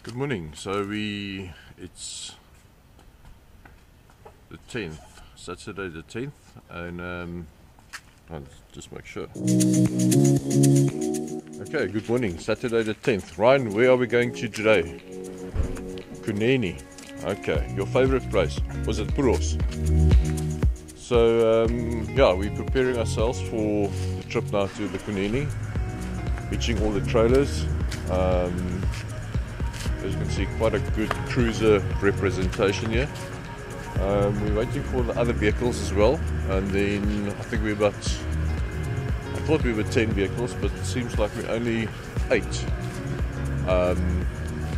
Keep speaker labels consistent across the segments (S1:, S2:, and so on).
S1: Good morning. It's the 10th, Saturday the 10th, and I'll just make sure. Okay, good morning, Saturday the 10th. Ryan, where are we going to today? Kunene. Okay, your favorite place? Was it Puros? So, yeah, we're preparing ourselves for the trip now to the Kunene, hitching all the trailers. As you can see, quite a good cruiser representation here. We're waiting for the other vehicles as well, and then I think I thought we were 10 vehicles, but it seems like we're only 8.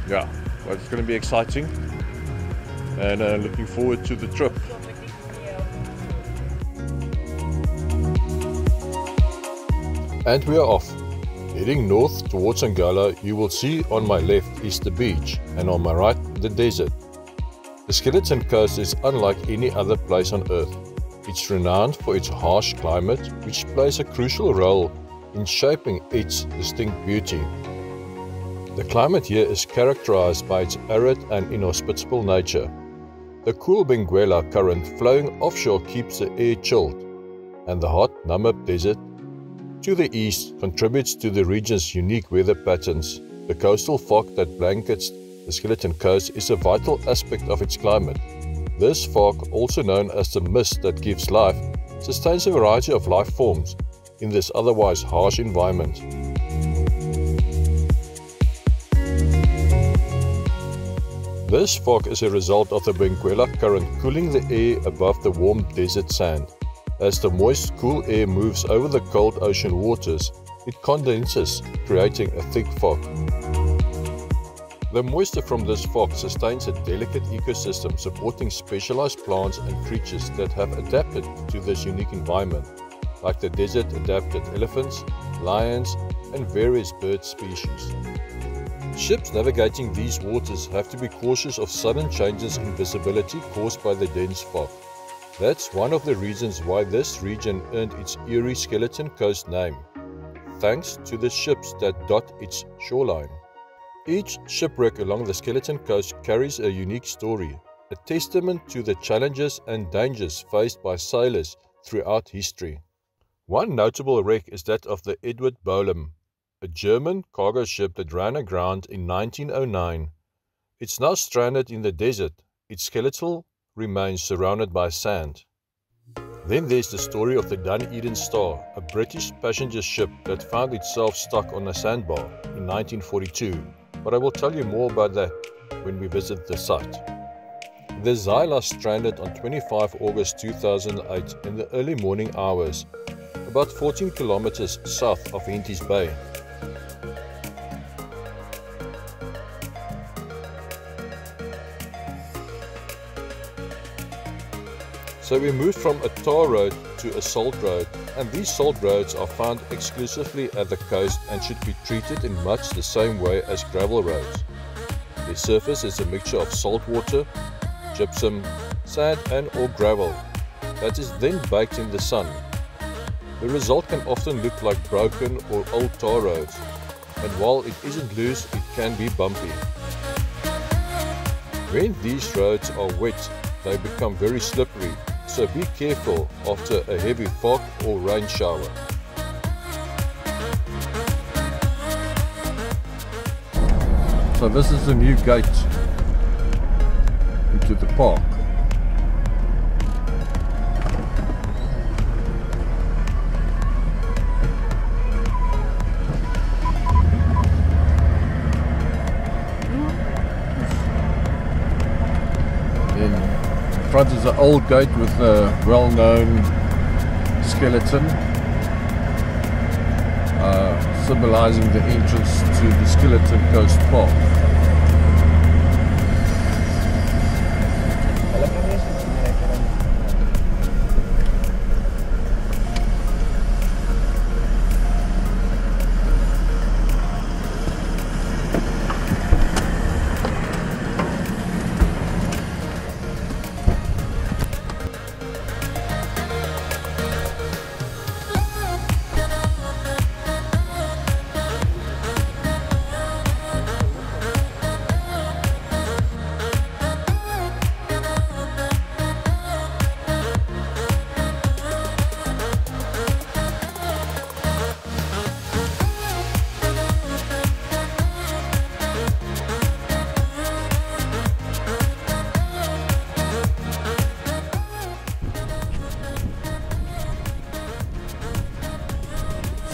S1: Yeah, well, it's going to be exciting, and looking forward to the trip. And we are off. Heading north towards Angola, you will see on my left is the beach and on my right the desert. The Skeleton Coast is unlike any other place on Earth. It's renowned for its harsh climate, which plays a crucial role in shaping its distinct beauty. The climate here is characterized by its arid and inhospitable nature. The cool Benguela current flowing offshore keeps the air chilled, and the hot Namib Desert to the east contributes to the region's unique weather patterns. The coastal fog that blankets the Skeleton Coast is a vital aspect of its climate. This fog, also known as the mist that gives life, sustains a variety of life forms in this otherwise harsh environment. This fog is a result of the Benguela current cooling the air above the warm desert sand. As the moist, cool air moves over the cold ocean waters, it condenses, creating a thick fog. The moisture from this fog sustains a delicate ecosystem supporting specialized plants and creatures that have adapted to this unique environment, like the desert-adapted elephants, lions, and various bird species. Ships navigating these waters have to be cautious of sudden changes in visibility caused by the dense fog. That's one of the reasons why this region earned its eerie Skeleton Coast name, thanks to the ships that dot its shoreline. Each shipwreck along the Skeleton Coast carries a unique story, a testament to the challenges and dangers faced by sailors throughout history. One notable wreck is that of the Edward Bolam, a German cargo ship that ran aground in 1909. It's now stranded in the desert, its skeletal remains surrounded by sand. Then there's the story of the Dunedin Star, a British passenger ship that found itself stuck on a sandbar in 1942, but I will tell you more about that when we visit the site. The Zeila stranded on 25 August 2008 in the early morning hours, about 14 kilometers south of Terrace Bay. So we moved from a tar road to a salt road, and these salt roads are found exclusively at the coast and should be treated in much the same way as gravel roads. Their surface is a mixture of salt water, gypsum, sand and or gravel that is then baked in the sun. The result can often look like broken or old tar roads, and while it isn't loose, it can be bumpy. When these roads are wet, they become very slippery. So be careful after a heavy fog or rain shower. So this is the new gate into the park. Front is an old gate with a well-known skeleton symbolizing the entrance to the Skeleton Coast Park.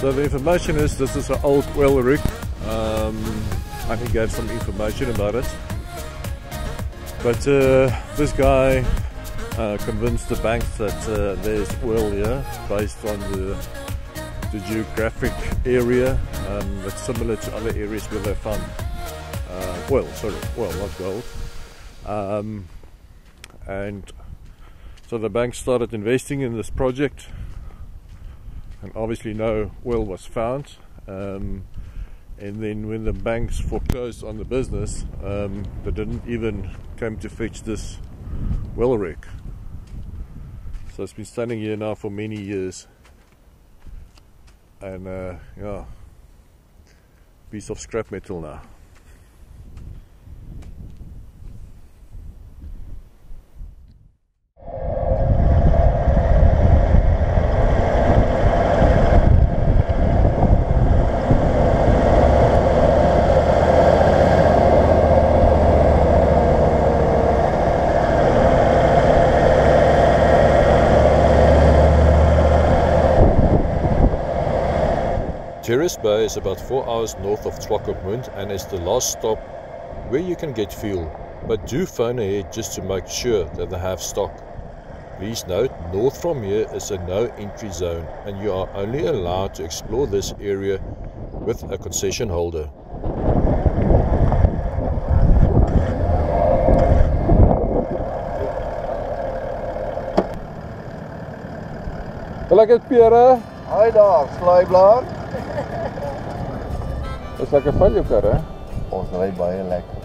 S1: So the information is, this is an old oil rig. I think gave some information about it. But this guy convinced the banks that there's oil here based on the geographic area that's similar to other areas where they found oil, not gold. And so the bank started investing in this project, and obviously no oil was found. And then when the banks foreclosed on the business, they didn't even come to fetch this well rig. So it's been standing here now for many years, and yeah, piece of scrap metal now. Terrace Bay is about 4 hours north of Swakopmund and is the last stop where you can get fuel, but do phone ahead just to make sure that they have stock. Please note, north from here is a no entry zone and you are only allowed to explore this area with a concession holder. Lekker pere.
S2: Hi daar, slaaiblaar.
S1: Dis lekker van jou kar, hè?
S2: Ons ry baie lekker.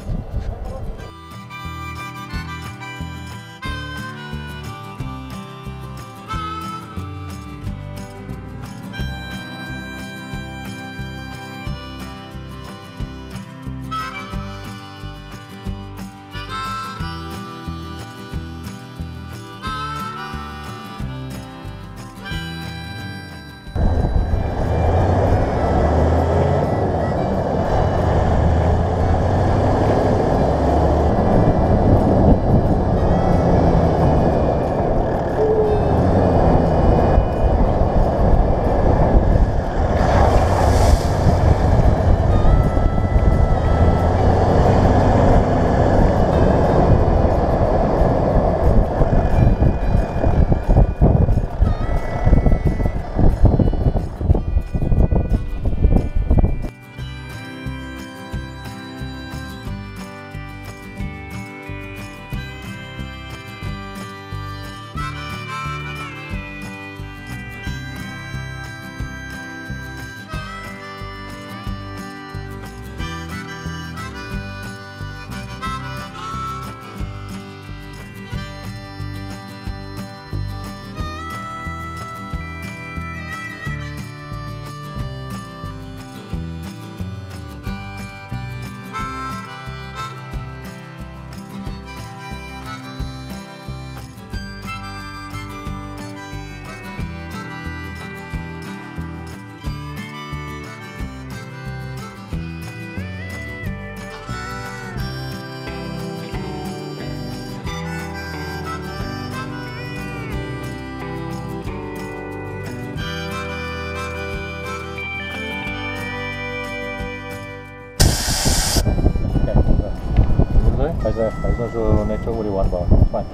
S2: Hy's nou so net so oor die wandbaan. Fyn.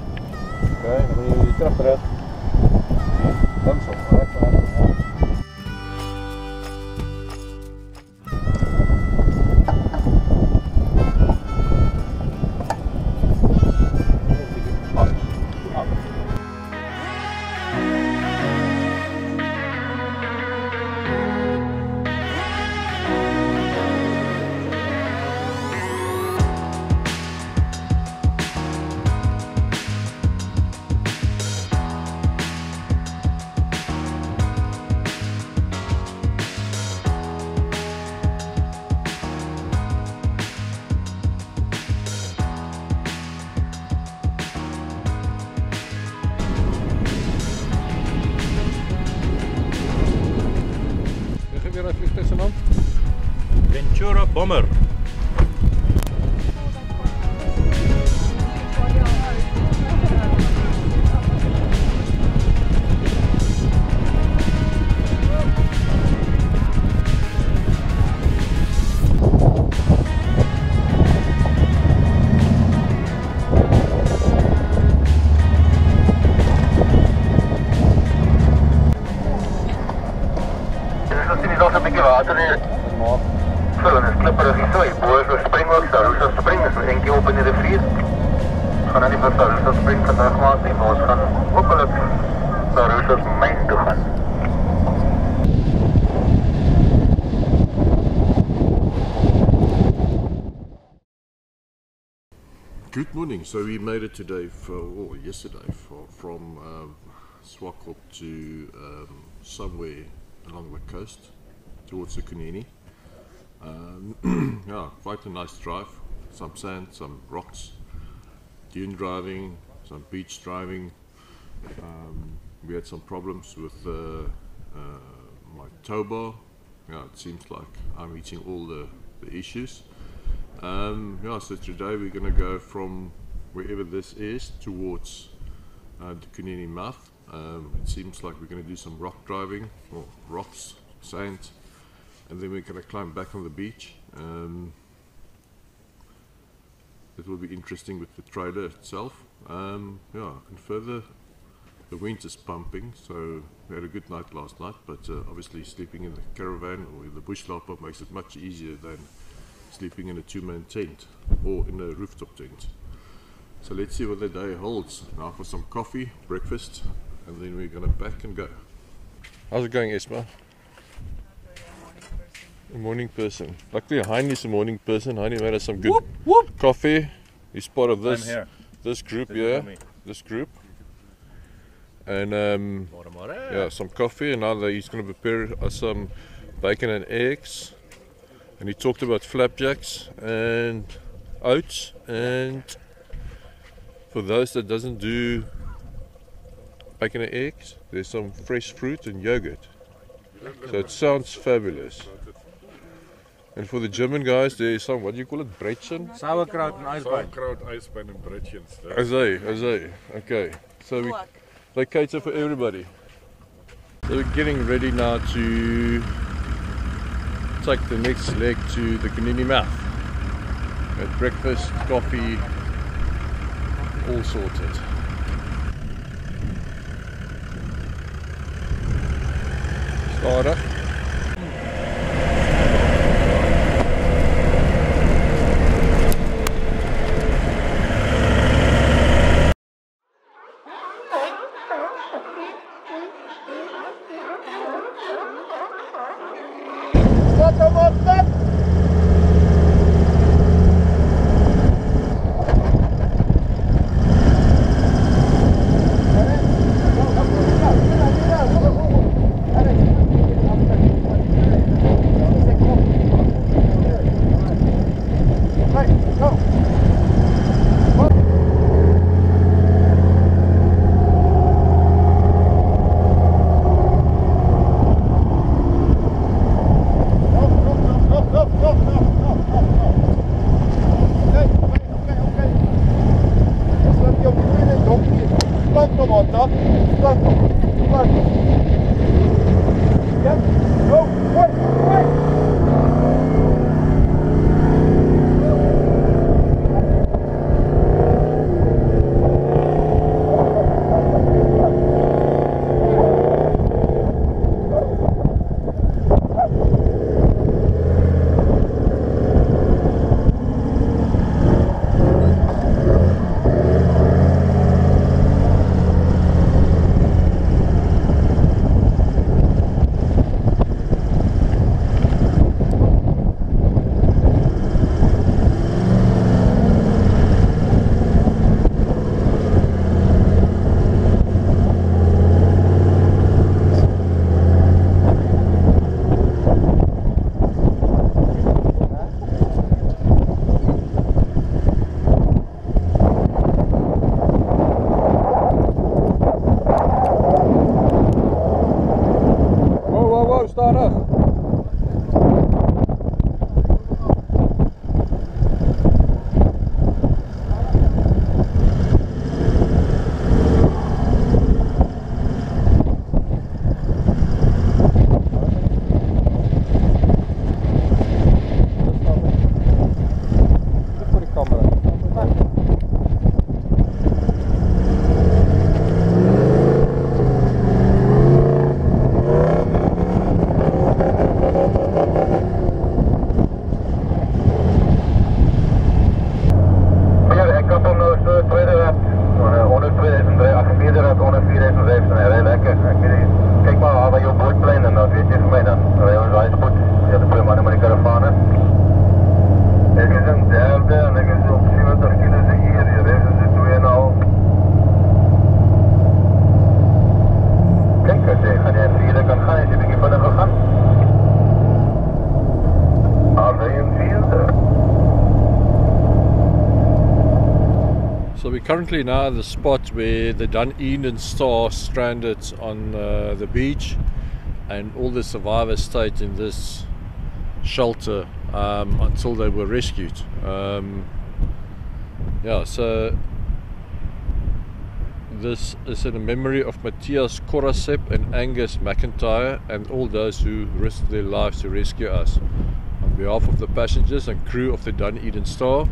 S2: Okay, dan moet jy terugrit. Links op, regs op.
S3: Ventura Bomber.
S4: Vullen is klipperig die saai, boe so spring ook Sarusa spring, is een enkie op in die rivier. Ons gaan nou nie vir Sarusa spring vandag maak nie, maar ons gaan hopelijk Sarusa's myn toe gaan.
S1: Good morning. So we made it today, yesterday, from Swakop to somewhere along the coast towards the Kunene. Yeah, quite a nice drive. Some sand, some rocks, dune driving, some beach driving. We had some problems with my tow bar. Yeah, it seems like I'm reaching all the issues. Yeah, so today we're going to go from wherever this is towards the Kunene Mouth. It seems like we're going to do some rock driving, or rocks, sand, and then we're going to climb back on the beach. It will be interesting with the trailer itself. Yeah, and further, the wind is pumping, so we had a good night last night, but obviously sleeping in the caravan or in the bush lapper makes it much easier than sleeping in a two-man tent or in a rooftop tent. So let's see what the day holds. Now for some coffee, breakfast, and then we're gonna pack and go. How's it going, Esma? A morning person. Luckily Heinie's a morning person. Heinie made us some good coffee. He's part of this group, yeah. This group. And yeah, some coffee, and now he's gonna prepare us some bacon and eggs. And he talked about flapjacks and oats, and for those that doesn't do bacon and eggs, there's some fresh fruit and yogurt. So it sounds fabulous. And for the German guys, there's some, what do you call it, Brettchen?
S2: Sauerkraut and Eisbein.
S5: Sauerkraut, Eisbein and Brettchens.
S1: Okay. So they cater for everybody. So we're getting ready now to take the next leg to the Kunene Mouth. At breakfast, coffee, all sorted. Start up. we're currently now at the spot where the Dunedin Star stranded on the beach, and all the survivors stayed in this shelter until they were rescued. Yeah, so this is in memory of Matthias Korasep and Angus McIntyre and all those who risked their lives to rescue us. On behalf of the passengers and crew of the Dunedin Star,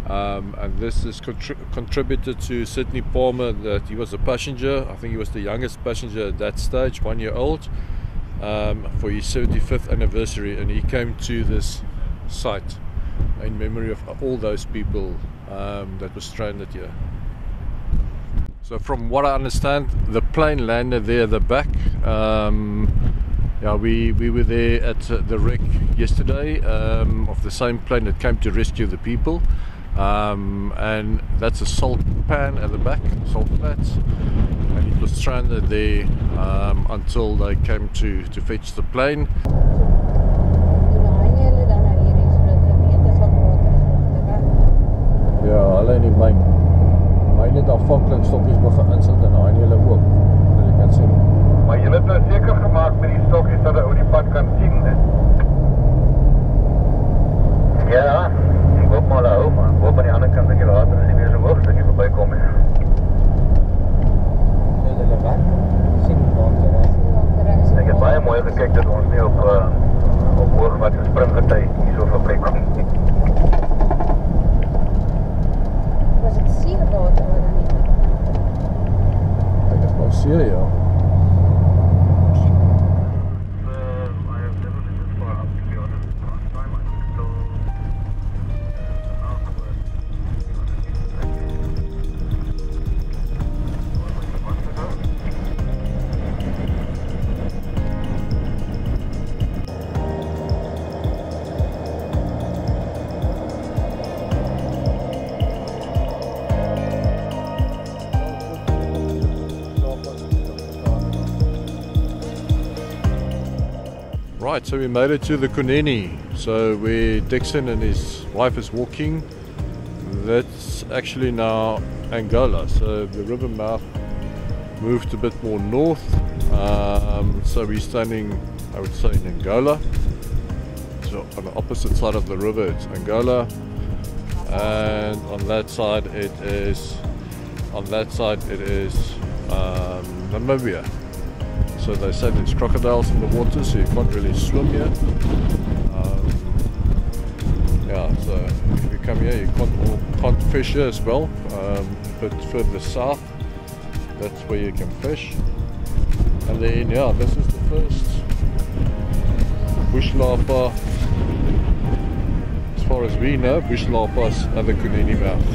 S1: and this is contributed to Sydney Palmer, that he was a passenger. I think he was the youngest passenger at that stage, 1 year old, for his 75th anniversary, and he came to this site in memory of all those people that were stranded here. So from what I understand, the plane landed there at the back. Yeah, we were there at the wreck yesterday of the same plane that came to rescue the people. And that's a salt pan at the back, salt flats, and it was stranded there until they came to fetch the plane. Ja, hulle in die myn het afhanklik stokkies begin insit en Heinie hulle ook, dat jy kan sien.
S4: Maar jy het nou seker gemaak met die stokkies dat ou die pad kan sien, hè? Ja, ek hoop maar hou, maar ek hoop aan die ander kant dat jy later nie meer so hoog dat jy voorbij kom, hè? Hulle wat? Sien water, hè? Ek het baie mooi gekyk dat ons nie op hoog wat springgety nie so verbreek kom.
S6: Was het seewater wat dan niet?
S1: Ek het nou see, ja. Right, so we made it to the Kunene, so where Dixon and his wife is walking. That's actually now Angola, so the river mouth moved a bit more north, so we're standing, I would say, in Angola. So on the opposite side of the river it's Angola, and on that side it is Namibia. So they say there's crocodiles in the water, so you can't really swim here. Yeah, so if you come here, you can't fish here as well. But further south, that's where you can fish. And then, yeah, this is the first bush lapa, as far as we know, bush lapas at the Kunene Mouth.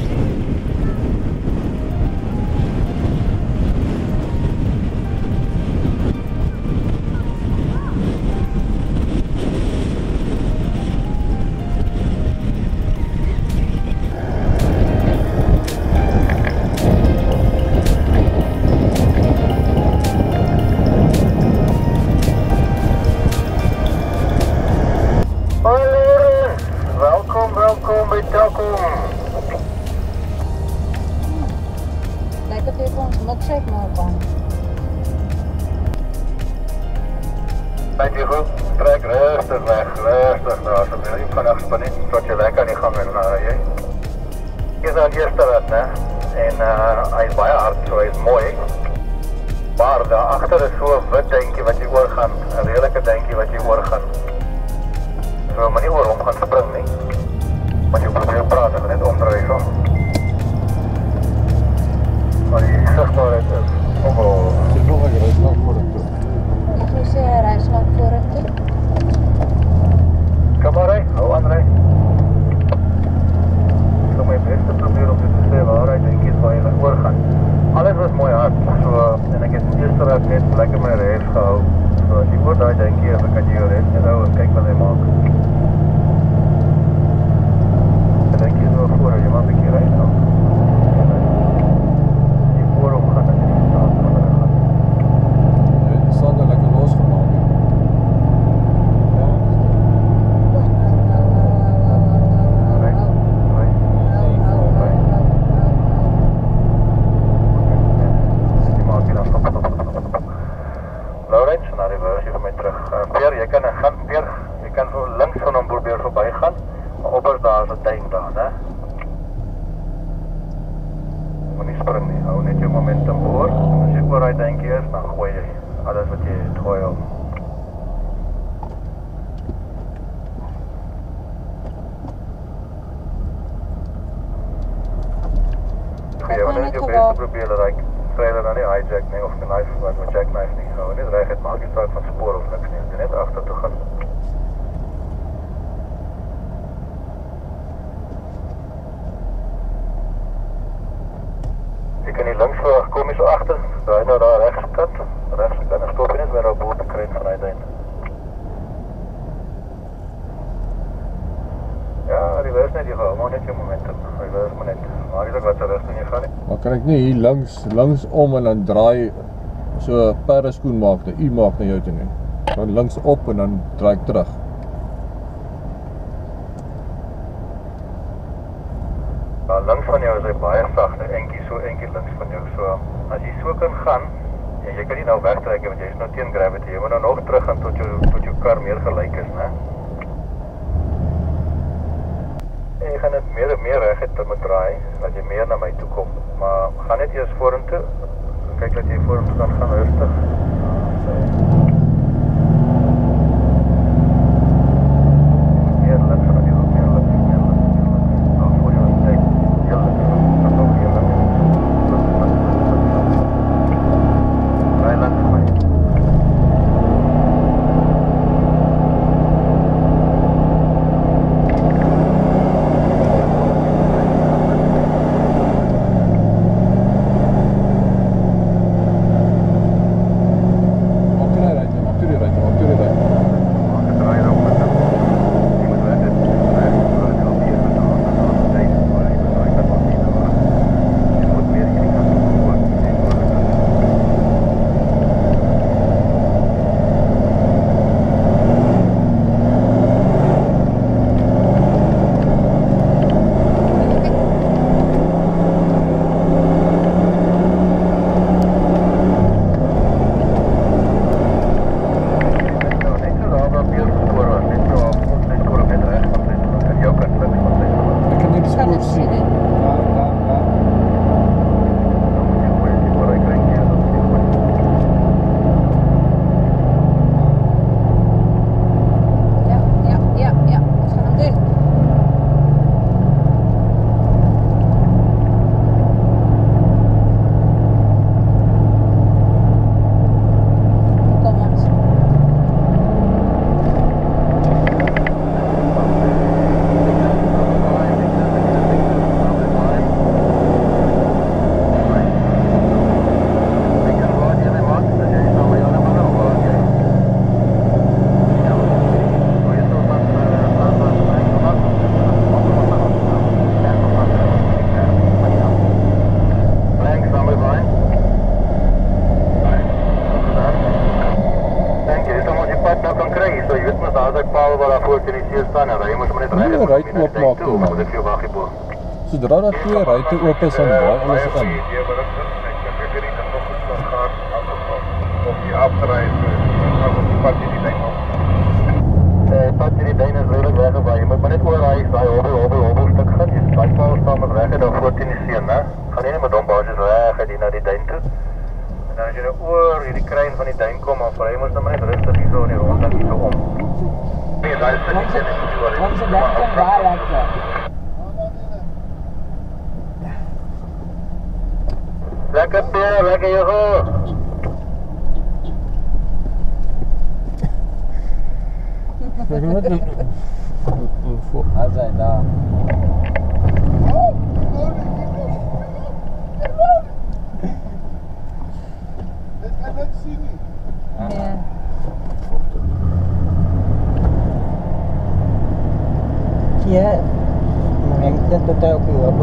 S6: Lijkt het even ons milkshake maar aan.
S4: Kijk je goed, trek rustig weg, rustig daar. Als je niet vanaf spannend tot je weg aan die gang met naar je. Is nou gisteren, hè? En hij is baie hard, zo hij is mooi. Maar daarachter is zo'n wit denkje wat je oor gaan, een redelijke denkje wat je oor gaan. Zo maar niet oor om gaan springen, nie. Want je probeert praten, net omdraaien zo. Maar die zichtbaarheid is ongelooflijk.
S1: Het is nog een reisland voor het toe.
S6: Ik zou zeggen reisland voor het toe.
S4: Kom maar rij, hou aan rij. Ik zal mijn best proberen om je te zeggen waar hij denk is waar je naar oor gaat. Alles was mooi hard, so, en ik heb gisteren net lekker mijn reis gehouden. So, als je oor daar denk je, dan kan je je reis net houden en kijk wat hij maakt. En denk gee, want net jou bes te probeer dat hy trailer dan nie hijack nie of knife wat met jackknife nie. Gou net reg het maak jy staat van spoor of niks nie. Jy net agter toe gaan. Jy kan hier links voor kom jy so agter. Draai nou daar regskant. Regskant en stop jy net weer op boord te kry van uiteindelik. Ja, die wees net, jy gaan maar net jou momentum. Die wees maar net. Maar jy wat se rigting jy gaan nie.
S1: Maar kan ek nie hier langs om en dan draai so 'n paraskoen maak, 'n U maak na jou toe nie. Dan links op en dan draai ek terug.
S4: Ja, links van jou is hy baie sagte, eentjie links van jou. So as jy so kan gaan, en jy kan nie nou wegtrek want jy is nou teen gravity. Jy moet nou nog terug gaan tot jou kar meer gelyk is, né? En jy gaan net meer reguit moet draai, dat jy meer na my toe kom. Maar gaan net eers vorentoe. Kyk dat jy vorentoe kan gaan rustig. Meer links van jou, meer links. Nou voor jou tyd. Ja, dan nog meer links. Draai langs van my.
S1: Zodra dat twee ruite oop is, dan draai alles in.
S4: Of die afdraai as op die pad hierdie ding op. Pad hierdie ding is redelijk weggewaai. Jy moet maar net oor daai hobbel stuk gaan. Jy daai paal staan met reg daar voor teen die see, né? Gaan nie met hom basies reg uit na die duin toe. En dan as jy nou oor hierdie kruin van die duin kom, dan vry mos nou maar net rustig hier so in die ronding hier so om. Nee, daai is nie net so oor.
S7: Ons het net daar lekker.
S4: Lekker peer, lekker joh.
S7: As hy daar.
S5: Dit kan net sien nie.
S7: Ja. Ja. Ek dink dit ook hier op.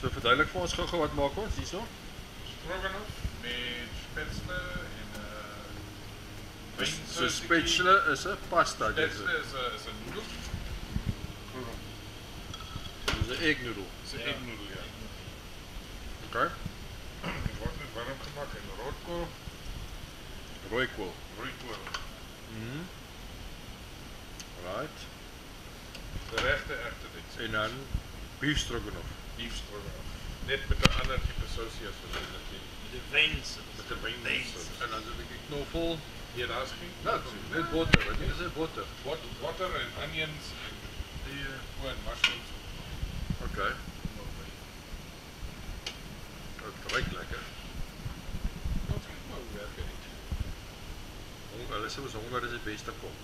S1: So verduidelik vir ons gou-gou wat maak ons hierso?
S3: Stroganoff met spätzle en
S1: So spätzle is 'n pasta.
S3: Spätzle is 'n noedel.
S1: Dis 'n eggnoedel.
S3: Dis 'n eggnoedel, ja.
S1: Okay.
S3: Dit word net warm gemaak en roodkool,
S1: Rooikool.
S3: rooikool.
S1: Right.
S3: De regte ding.
S1: En dan beef stroganoff.
S3: Beef stroganoff. Net met 'n ander tipe sousie as wat jy net ken.
S8: Met de wijns.
S3: Met 'n wynsous.
S1: En dan 'n bietjie knoffel.
S3: Hier daar's geen.
S1: Net botter. Wat is dit botter?
S3: Butter en onions en die en mushrooms.
S1: Okay. Dit ruik lekker.
S3: Ons kyk maar hoe werk dit.
S1: Hulle sê ons honger is die beste kok.